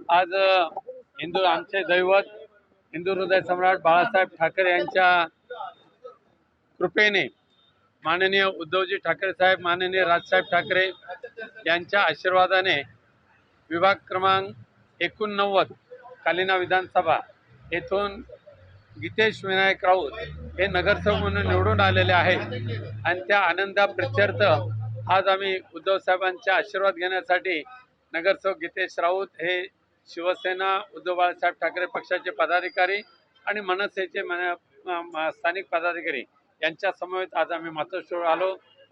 आज हिंदू आमचे दैवत हिंदू हृदय सम्राट बाळासाहेब ठाकरे यांच्या कृपेने माननीय उद्धवजी ठाकरे साहेब, माननीय राजसाहेब ठाकरे यांच्या आशीर्वादाने विभाग क्रमांक 89 कालिना विधानसभा येथून गीतेश विनायक राऊत हे नगरसेवक म्हणून निवडून आलेले आहेत आणि त्या आनंदाप्रित्यर्थ आज आम्ही उद्धव साहेबांचा आशीर्वाद घेण्यासाठी नगरसेवक गीतेश राऊत हे शिवसेना उद्धव बाळासाहेब ठाकरे पक्षाचे पदाधिकारी आणि मनसेचे स्थानिक पदाधिकारी यांच्या समवेत आज आम्ही मातोश्रीवर आलो.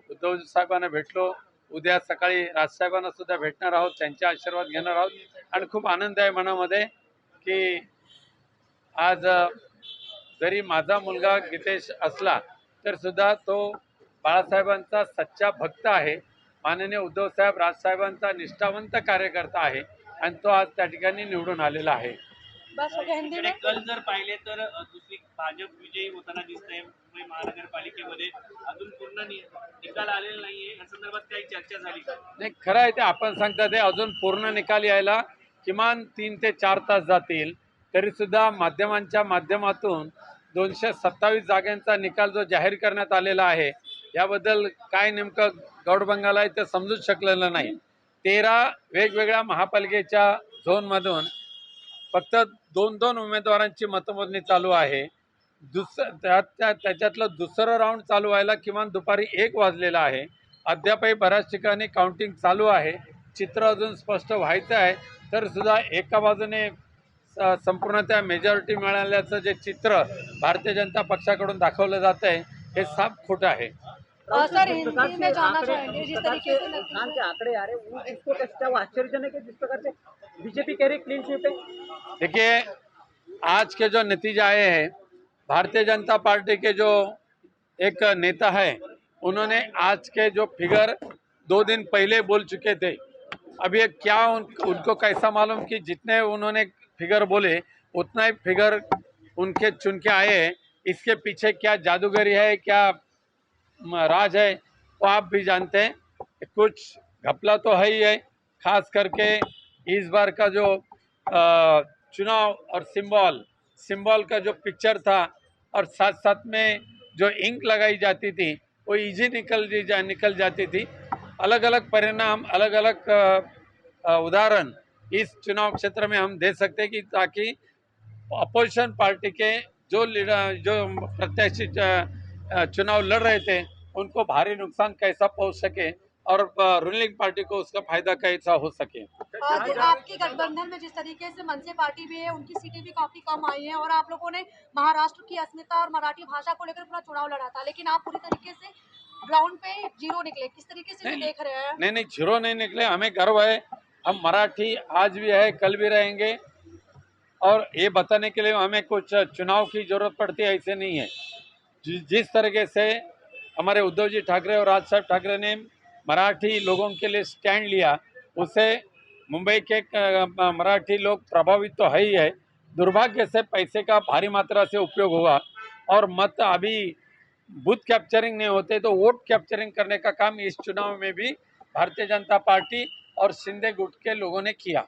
उद्धव साहेबांना भेटलो. उद्या सकाळी राजसाहेबांना सुद्धा भेटणार आहोत, त्यांचे आशीर्वाद घेणार आहोत आणि खूप आनंद आहे मनामध्ये की आज जरी माझा मुलगा गीतेश असला तर सुद्धा तो बाळासाहेबांचा सच्चा भक्त आहे, माननीय उद्धव साहेब राजसाहेबांचा निष्ठावंत कार्यकर्ता आहे आणि तो आज त्या ठिकाणी निवडून आलेला आहे. कल जर पाहिले तर दुसरी भाजप विजयी होताना दिसतंय. मुंबई महानगरपालिकेमध्ये अजून पूर्ण निकाल आलेला नाहीये, या संदर्भात काही चर्चा झाली का? नाही, खरं आहे ते आपण सांगता ते अजून पूर्ण निकाल यायला किमान 3 ते 4 तास जातील. तरी सुद्धा माध्यमांच्या माध्यमातून 227 जागांचा निकाल जो जाहीर करण्यात आलेला आहे याबद्दल काय नेमकं गौडबंगाला आहे ते समजूच शकलेलं नाही. 13 वेगवेगळ्या महापालिकेच्या झोनमधून फक्त 2-2 उमेदवारांची मतमोजणी चालू आहे. त्याच्यातलं दुसरं राऊंड चालू व्हायला किमान दुपारी 1 वाजलेला आहे. अद्यापही बऱ्याच ठिकाणी काउंटिंग चालू आहे. चित्र अजून स्पष्ट व्हायचं आहे तर सुद्धा एका बाजूने संपूर्ण त्या मेजॉरिटी मिळाल्याचं जे चित्र भारतीय जनता पक्षाकडून दाखवलं जात आहे हे साफ खोटं आहे. सर, हिंदी में जानना चाहेंगे जिस तरीके से के आंकड़े आ रहे हैं उसको कैसे वो आश्चर्यजनक है जिस प्रकार से बीजेपी कह रही क्लीन स्वीप है। देखिए, आज के जो नतीजे आए हैं, भारतीय जनता पार्टी के जो एक नेता है उन्होंने आज के जो फिगर 2 दिन पहले बोल चुके थे, अब ये क्या उनको कैसा मालूम कि जितने उन्होंने फिगर बोले उतना ही फिगर उनके चुन के आए हैं। इसके पीछे क्या जादूगरी है, क्या राज है, वो आप भी जानते हैं। कुछ घपला तो है ही है, खास करके इस बार का जो चुनाव और सिंबल का जो पिक्चर था और साथ साथ में जो इंक लगाई जाती थी वो इजी निकल जाती थी। अलग अलग परिणाम, अलग अलग उदाहरण इस चुनाव क्षेत्र में हम दे सकते हैं कि ताकि अपोजिशन पार्टी के जो प्रत्याशी चुनाव लड़ रहे थे उनको भारी नुकसान कैसा पहुंच सके और रूलिंग पार्टी को उसका फायदा कैसा हो सके। आपके गठबंधन में जिस तरीके से मनसे पार्टी भी है, उनकी सीटें भी काफी कम आई हैं और आप लोगों ने महाराष्ट्र की अस्मिता और मराठी भाषा को लेकर पूरा चुनाव लड़ा था, लेकिन आप पूरी तरीके से ग्राउंड पे 0 निकले। किस तरीके से देख रहे हैं? नहीं, 0 नहीं निकले। हमें गर्व है, हम मराठी आज भी है, कल भी रहेंगे और ये बताने के लिए हमें कुछ चुनाव की जरूरत पड़ती है ऐसे नहीं है। जिस तरीके से हमारे उद्धव जी ठाकरे और राज साहब ठाकरे ने मराठी लोगों के लिए स्टैंड लिया, उससे मुंबई के मराठी लोग प्रभावित तो है ही है। दुर्भाग्य से पैसे का भारी मात्रा से उपयोग हुआ और मत अभी बूथ कैप्चरिंग नहीं होते तो वोट कैप्चरिंग करने का काम इस चुनाव में भी भारतीय जनता पार्टी और शिंदे गुट के लोगों ने किया।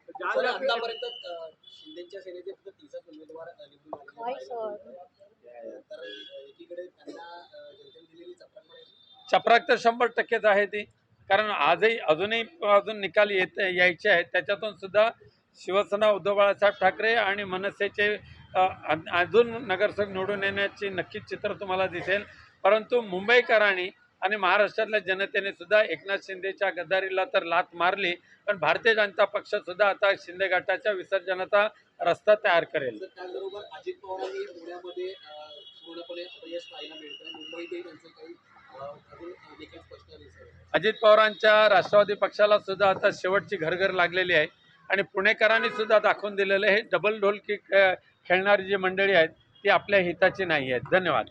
चपराक तर 100%च आहे ती, कारण अजून निकाल यायचे आहेत. त्याच्यातून सुद्धा शिवसेना उद्धव बाळासाहेब ठाकरे आणि मनसेचे अजून नगरसेवक निवडून येण्याची नक्कीच चित्र तुम्हाला दिसेल. परंतु मुंबईकरांनी आणि महाराष्ट्रातल्या जनतेने सुद्धा एकनाथ शिंदेच्या गद्दारीला तर लाथ मारली, पण भारतीय जनता पक्ष सुद्धा आता शिंदे गटाच्या विसर्जनाचा रस्ता तयार करेल. त्याचबरोबर अजित पवारांनी पुण्यामध्ये पूर्णपणे अपयश पाहायला मिळतं, मुंबईतही त्यांचं काही देखील स्पष्ट दिसत. अजित पवारांच्या राष्ट्रवादी पक्षाला सुद्धा आता शेवटची घरघर लागलेली आहे आणि पुणेकरांनी सुद्धा दाखवून दिलेलं हे डबल ढोलकी खेळणारी जी मंडळी आहेत ती आपल्या हिताची नाही आहेत. धन्यवाद.